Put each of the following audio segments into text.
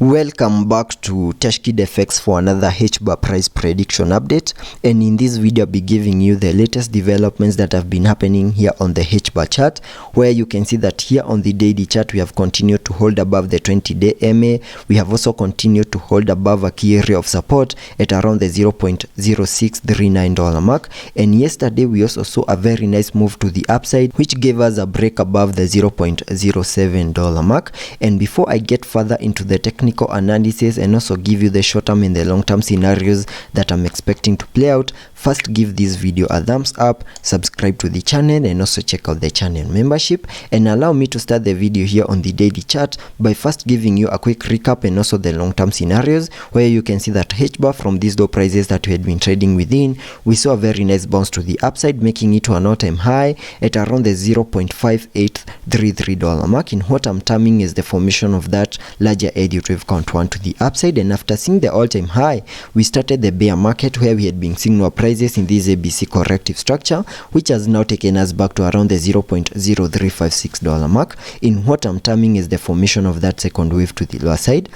Welcome back to Tashkid FX for another Hbar price prediction update, and in this video I'll be giving you the latest developments that have been happening here on the Hbar chart, where you can see that here on the daily chart we have continued to hold above the 20-day MA. We have also continued to hold above a key area of support at around the $0.0639 mark, and yesterday we also saw a very nice move to the upside which gave us a break above the $0.07 mark. And before I get further into the technical analysis and also give you the short-term and the long-term scenarios that I'm expecting to play out, first give this video a thumbs up, subscribe to the channel, and also check out the channel membership. And allow me to start the video here on the daily chart by first giving you a quick recap and also the long-term scenarios, where you can see that Hbar, from these low prices that we had been trading within, we saw a very nice bounce to the upside, making it to an all-time high at around the $0.5833 mark, in what I'm terming is the formation of that larger Elliot wave count 1 to the upside. And after seeing the all-time high, we started the bear market, where we had been seeing no prices in this ABC corrective structure, which has now taken us back to around the $0.0356 mark, in what I'm terming is the formation of that second wave to the lower side.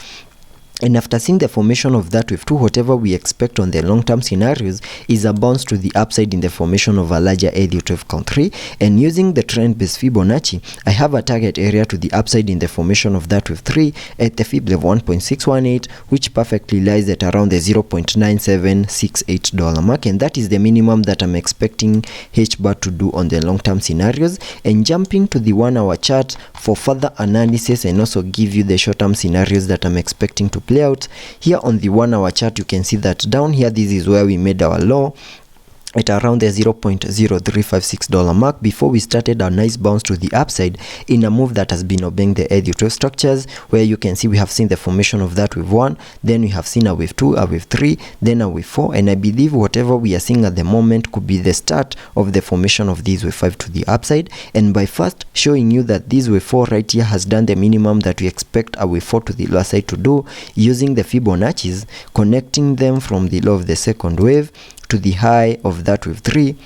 And after seeing the formation of that wave 2, whatever we expect on the long-term scenarios is a bounce to the upside in the formation of a larger Elliot wave count 3. And using the trend-based Fibonacci, I have a target area to the upside in the formation of that wave 3 at the Fib level 1.618, which perfectly lies at around the $0.9768 mark. And that is the minimum that I'm expecting Hbar to do on the long-term scenarios. And jumping to the 1-hour chart for further analysis and also give you the short-term scenarios that I'm expecting to play out. Here on the 1-hour chart, you can see that down here, this is where we made our low at around the $0.0356 mark before we started a nice bounce to the upside in a move that has been obeying the Elliot wave structures, where you can see we have seen the formation of that wave 1, then we have seen a wave 2, a wave 3, then a wave 4, and I believe whatever we are seeing at the moment could be the start of the formation of this wave 5 to the upside. And by first showing you that this wave 4 right here has done the minimum that we expect a wave 4 to the lower side to do, using the Fibonacci's, connecting them from the low of the second wave to the high of that wave 3,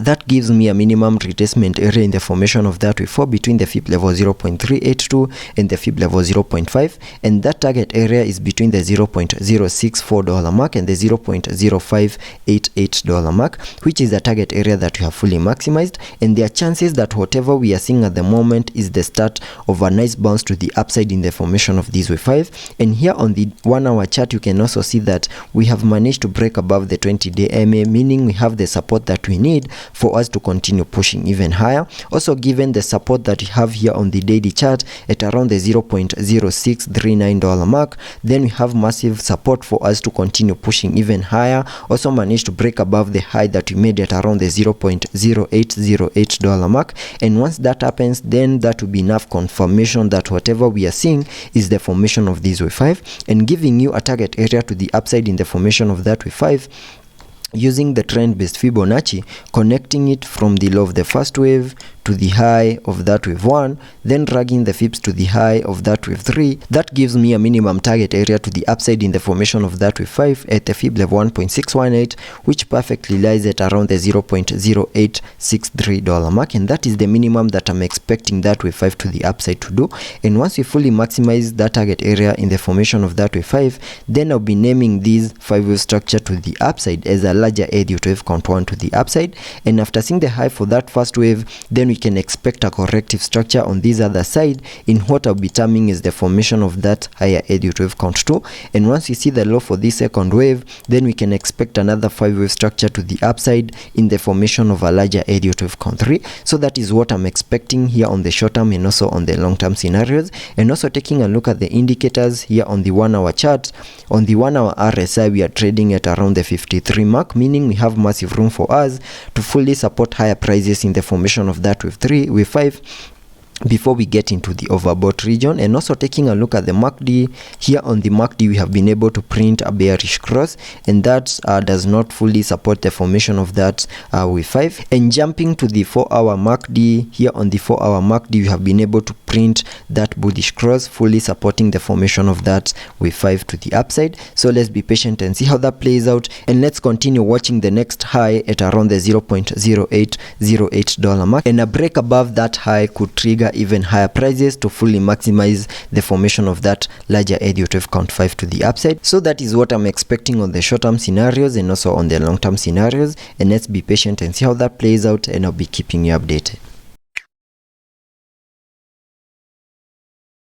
that gives me a minimum retracement area in the formation of that wave 4 between the Fib level 0.382 and the Fib level 0.5, and that target area is between the $0.064 mark and the $0.0588 mark, which is a target area that we have fully maximized. And there are chances that whatever we are seeing at the moment is the start of a nice bounce to the upside in the formation of this wave 5. And here on the 1-hour chart, you can also see that we have managed to break above the 20-day MA, meaning we have the support that we need for us to continue pushing even higher. Also, given the support that we have here on the daily chart at around the $0.0639 mark, then we have massive support for us to continue pushing even higher. Also managed to break above the high that we made at around the $0.0808 mark, and once that happens, then that will be enough confirmation that whatever we are seeing is the formation of this wave 5, and giving you a target area to the upside in the formation of that wave 5, using the trend-based Fibonacci, connecting it from the low of the first wave to the high of that wave 1, then dragging the fibs to the high of that wave 3. That gives me a minimum target area to the upside in the formation of that wave 5 at the Fib level 1.618, which perfectly lies at around the $0.0863 mark, and that is the minimum that I'm expecting that wave 5 to the upside to do. And once we fully maximize that target area in the formation of that wave 5, then I'll be naming this 5-wave structure to the upside as a larger Elliot wave count 1 to the upside. And after seeing the high for that first wave, then we can expect a corrective structure on this other side, in what I'll be terming is the formation of that higher Elliot wave count 2. And once we see the low for this second wave, then we can expect another 5-wave structure to the upside in the formation of a larger Elliot wave count 3. So that is what I'm expecting here on the short term and also on the long term scenarios. And also taking a look at the indicators here on the 1-hour chart, on the 1-hour RSI, we are trading at around the 53 mark, meaning we have massive room for us to fully support higher prices in the formation of that wave 3, wave 5, before we get into the overbought region. And also taking a look at the MACD, here on the MACD we have been able to print a bearish cross, and that does not fully support the formation of that wave 5. And jumping to the 4-hour MACD, here on the 4-hour MACD we have been able to print that bullish cross, fully supporting the formation of that wave 5 to the upside. So let's be patient and see how that plays out, and let's continue watching the next high at around the $0.0808 mark, and a break above that high could trigger even higher prices to fully maximize the formation of that larger ETH of count 5 to the upside. So that is what I'm expecting on the short-term scenarios and also on the long-term scenarios, and let's be patient and see how that plays out, and I'll be keeping you updated.